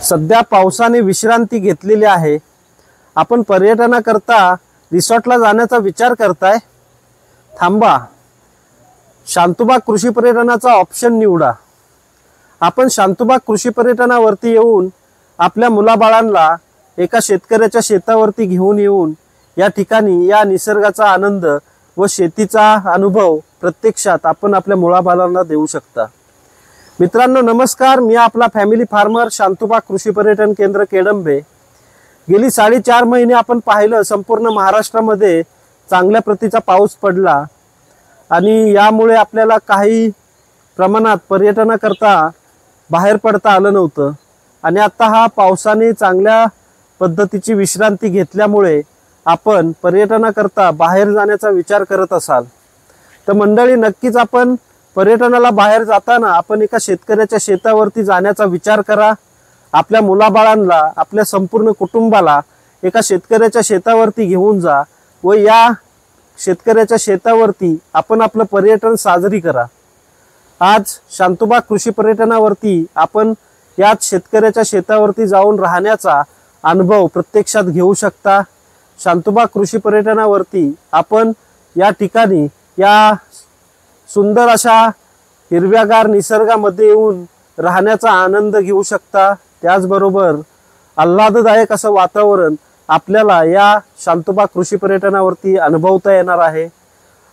सध्या पावसाने विश्रांती घेतलेली आहे। आपण पर्यटनाकरता रिसॉर्टला जाण्याचा विचार करताय? थांबा, शांतूबाग कृषी पर्यटनाचा ऑप्शन निवडा। आपण शांतूबाग कृषी पर्यटनावरती येऊन आपल्या मुलाबाळांना एका शेतकऱ्याच्या शेतावरती घेऊन येऊन या ठिकाणी या निसर्गाचा आनंद व शेतीचा अनुभव प्रत्यक्षात आपण आपल्या मुलाबाळांना देऊ शकता। मित्रांनो नमस्कार, मी आपला फॅमिली फार्मर शांतूबाग कृषी पर्यटन केंद्र केडंबे। गेली 4.5 महिने आपण पाहिलं संपूर्ण महाराष्ट्रामध्ये चांगल्या प्रतीचा पाऊस पडला आणि यामुळे आपल्याला काही प्रमाणात पर्यटनाकरता बाहेर पडता आलं नव्हतं आणि आता हा पावसाने चांगल्या पद्धतीची विश्रांती घेतल्यामुळे आपण पर्यटनाकरता बाहेर जाण्याचा विचार करत असाल तर मंडळी, नक्कीच आपण पर्यटनाला बाहेर जाताना आपण एका शेतकऱ्याच्या शेतावरती जाण्याचा विचार करा। आपल्या मुलाबाळांना, आपल्या संपूर्ण कुटुंबाला एका शेतकऱ्याच्या शेतावरती घेऊन जा व या शेतकऱ्याच्या शेतावरती आपण आपलं पर्यटन साजरी करा। आज शांतूबाग कृषी पर्यटनावरती आपण याच शेतकऱ्याच्या शेतावरती जाऊन राहण्याचा अनुभव प्रत्यक्षात घेऊ शकता। शांतूबाग कृषी पर्यटनावरती आपण या ठिकाणी या सुंदर अशा हिरव्यागार निसर्गामध्ये येऊन राहण्याचा आनंद घेऊ शकता। त्याचबरोबर आल्हाददायक असं वातावरण आपल्याला या शांतूबाग कृषी पर्यटनावरती अनुभवता येणार आहे।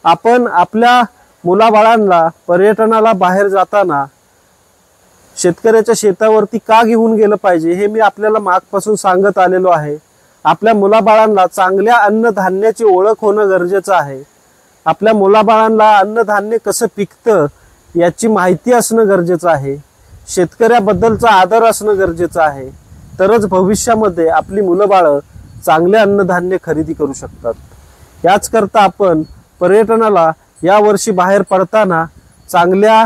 आपण आपल्या मुलाबाळांना पर्यटनाला बाहेर जाताना शेतकऱ्याच्या शेतावरती का घेऊन गेलं पाहिजे हे मी आपल्याला मागपासून सांगत आलेलो आहे। आपल्या मुलाबाळांना चांगल्या अन्नधान्याची ओळख होणं गरजेचं आहे। आपल्या मुलाबाळांना अन्नधान्य कसं पिकतं याची माहिती असणं गरजेचं आहे। शेतकऱ्याबद्दलचा आदर असणं गरजेचं आहे, तरच भविष्यामध्ये आपली मुलंबाळं चांगले अन्नधान्य खरेदी करू शकतात। याच करता आपण पर्यटनाला या वर्षी बाहेर पडताना चांगल्या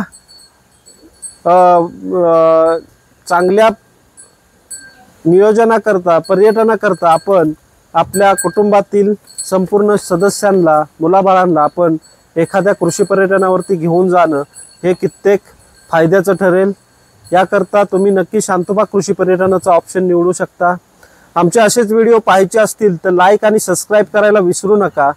नियोजनाकरता पर्यटनाकरता आपण आपल्या कुटुंबातील संपूर्ण सदस्यांना, मुलाबाळांना आपण एखाद्या कृषी पर्यटनावरती घेऊन जाणं हे कित्येक फायद्याचं ठरेल। याकरता तुम्ही नक्की शांतूबाग कृषी पर्यटनाचा ऑप्शन निवडू शकता। आमचे असेच व्हिडिओ पाहायचे असतील तर लाईक आणि सबस्क्राईब करायला विसरू नका।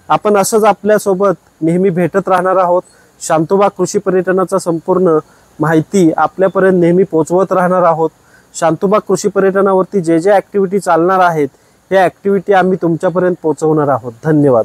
आपण असंच आपल्यासोबत नेहमी भेटत राहणार आहोत। शांतूबाग कृषी पर्यटनाचा संपूर्ण माहिती आपल्यापर्यंत नेहमी पोहोचवत राहणार आहोत। शांतूबाग कृषी पर्यटनावरती जे ॲक्टिव्हिटी चालणार आहेत हे ॲक्टिव्हिटी आम्ही तुमच्यापर्यंत पोहोचवणार आहोत। धन्यवाद।